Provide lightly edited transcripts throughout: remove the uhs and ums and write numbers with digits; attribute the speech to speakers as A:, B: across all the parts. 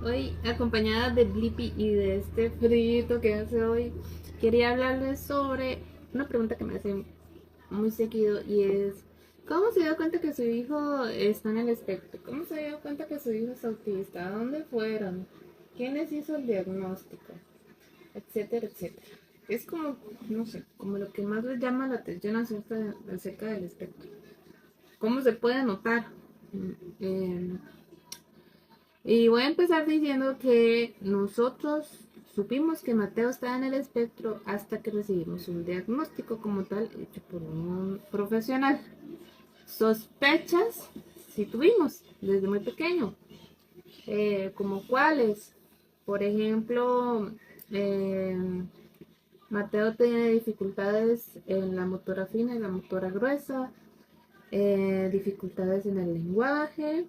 A: Hoy, acompañada de Blippi y de este frito que hace hoy, quería hablarles sobre una pregunta que me hacen muy seguido y es: ¿cómo se dio cuenta que su hijo está en el espectro? ¿Cómo se dio cuenta que su hijo es autista? ¿A dónde fueron? ¿Quién les hizo el diagnóstico? Etcétera, etcétera. Es como, no sé, como lo que más les llama la atención acerca del espectro. ¿Cómo se puede notar? Eh, Y voy a empezar diciendo que nosotros supimos que Mateo estaba en el espectro hasta que recibimos un diagnóstico como tal hecho por un profesional. Sospechas sí tuvimos desde muy pequeño, como cuáles. Por ejemplo, eh, Mateo tiene dificultades en la motora fina y la motora gruesa, dificultades en el lenguaje,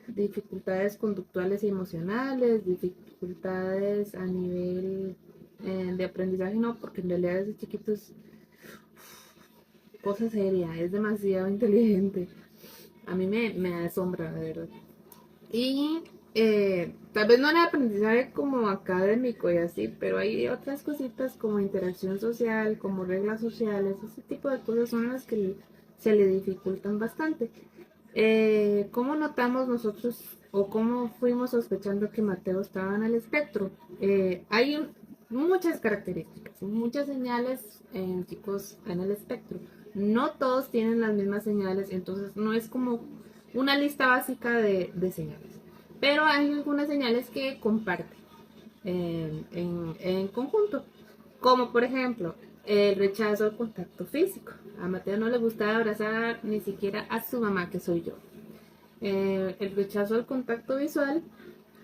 A: dificultades conductuales y emocionales, dificultades a nivel de aprendizaje, no, porque en realidad desde chiquito es cosa seria, es demasiado inteligente. A mí me asombra, de verdad. Y tal vez no en el aprendizaje como académico y así, pero hay otras cositas como interacción social, como reglas sociales, ese tipo de cosas son las que se le dificultan bastante. ¿Cómo notamos nosotros o cómo fuimos sospechando que Mateo estaba en el espectro? Muchas características, muchas señales en chicos en el espectro. No todos tienen las mismas señales, entonces no es como una lista básica de señales. Pero hay algunas señales que comparten en conjunto, como por ejemplo el rechazo al contacto físico. A Mateo no le gustaba abrazar ni siquiera a su mamá, que soy yo. El rechazo al contacto visual,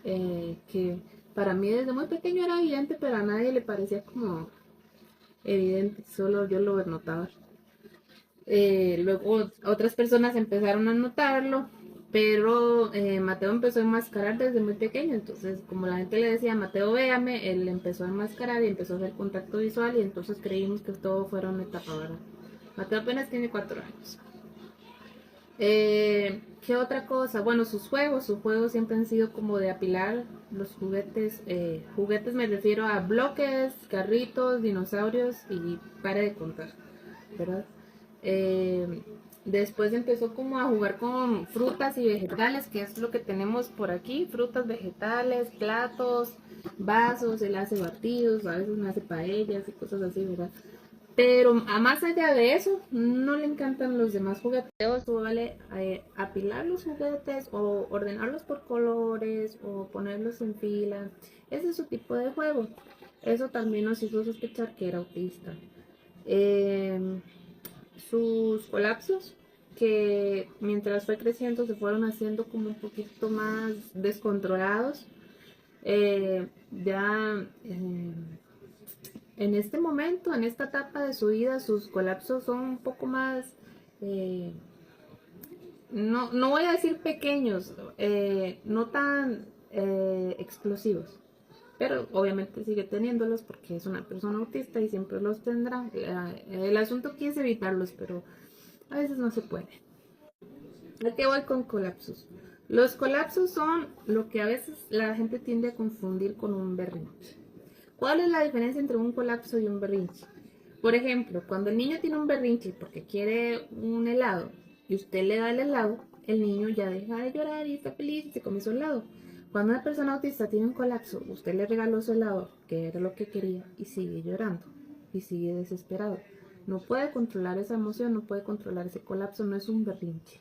A: que para mí desde muy pequeño era evidente, pero a nadie le parecía como evidente, solo yo lo notaba. Luego otras personas empezaron a notarlo, pero Mateo empezó a enmascarar desde muy pequeño, entonces como la gente le decía: Mateo, véame, él empezó a enmascarar y empezó a hacer contacto visual y entonces creímos que todo fuera una etapa, ¿verdad? Mateo apenas tiene 4 años. ¿Qué otra cosa? Bueno, sus juegos siempre han sido como de apilar los juguetes. Juguetes me refiero a bloques, carritos, dinosaurios y para de contar, ¿verdad? Eh, Después empezó como a jugar con frutas y vegetales, que es lo que tenemos por aquí: frutas, vegetales, platos, vasos. Él hace batidos, a veces me hace paellas y cosas así, ¿verdad? Pero a más allá de eso, no le encantan los demás jugueteos, o vale apilar los juguetes o ordenarlos por colores o ponerlos en fila. Ese es su tipo de juego. Eso también nos hizo sospechar que era autista. Eh, Sus colapsos, que mientras fue creciendo se fueron haciendo como un poquito más descontrolados. Ya en este momento, en esta etapa de su vida, sus colapsos son un poco más, eh, no voy a decir pequeños, no tan explosivos, pero obviamente sigue teniéndolos porque es una persona autista y siempre los tendrá. El asunto aquí es evitarlos, pero a veces no se puede. ¿A qué voy con colapsos? Los colapsos son lo que a veces la gente tiende a confundir con un berrinche. ¿Cuál es la diferencia entre un colapso y un berrinche? Por ejemplo, cuando el niño tiene un berrinche porque quiere un helado y usted le da el helado, el niño ya deja de llorar y está feliz y se come su helado. Cuando una persona autista tiene un colapso, usted le regaló su helado, que era lo que quería, y sigue llorando y sigue desesperado. No puede controlar esa emoción, no puede controlar ese colapso, no es un berrinche.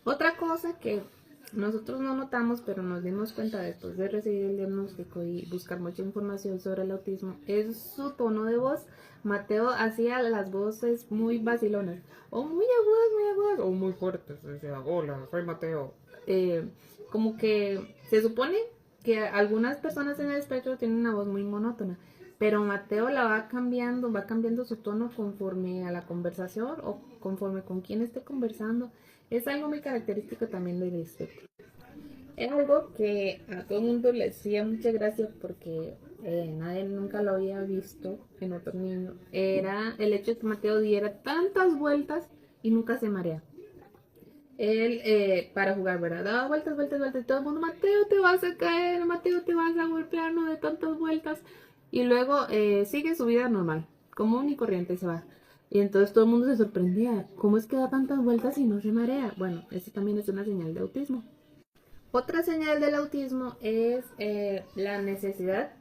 A: Otra cosa que nosotros no notamos, pero nos dimos cuenta después de recibir el diagnóstico y buscar mucha información sobre el autismo, es su tono de voz. Mateo hacía las voces muy vacilonas, o muy agudas, o muy fuertes. Decía: hola, soy Mateo. Eh, Como que se supone que algunas personas en el espectro tienen una voz muy monótona, pero Mateo la va cambiando su tono conforme a la conversación o conforme con quien esté conversando. Es algo muy característico también del espectro. Es algo que a todo el mundo le hacía mucha gracia porque nadie nunca lo había visto en otro niño. Era el hecho de que Mateo diera tantas vueltas y nunca se marea. él para jugar, ¿verdad? Daba vueltas, vueltas, vueltas, y todo el mundo, Mateo, te vas a caer, Mateo, te vas a golpear, no de tantas vueltas. Y luego sigue su vida normal, común y corriente, y se va. Y entonces todo el mundo se sorprendía, ¿cómo es que da tantas vueltas y no se marea? Bueno, eso también es una señal de autismo. Otra señal del autismo es la necesidad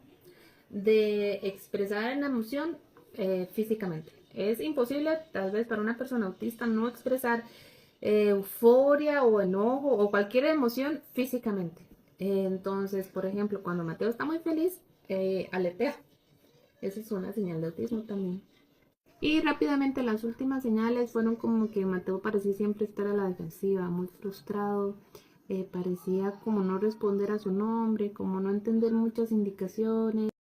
A: de expresar la emoción físicamente. Es imposible, tal vez para una persona autista, no expresar euforia o enojo o cualquier emoción físicamente. Entonces, por ejemplo, cuando Mateo está muy feliz, aletea. Esa es una señal de autismo también. Y rápidamente las últimas señales fueron como que Mateo parecía siempre estar a la defensiva, muy frustrado, parecía como no responder a su nombre, como no entender muchas indicaciones.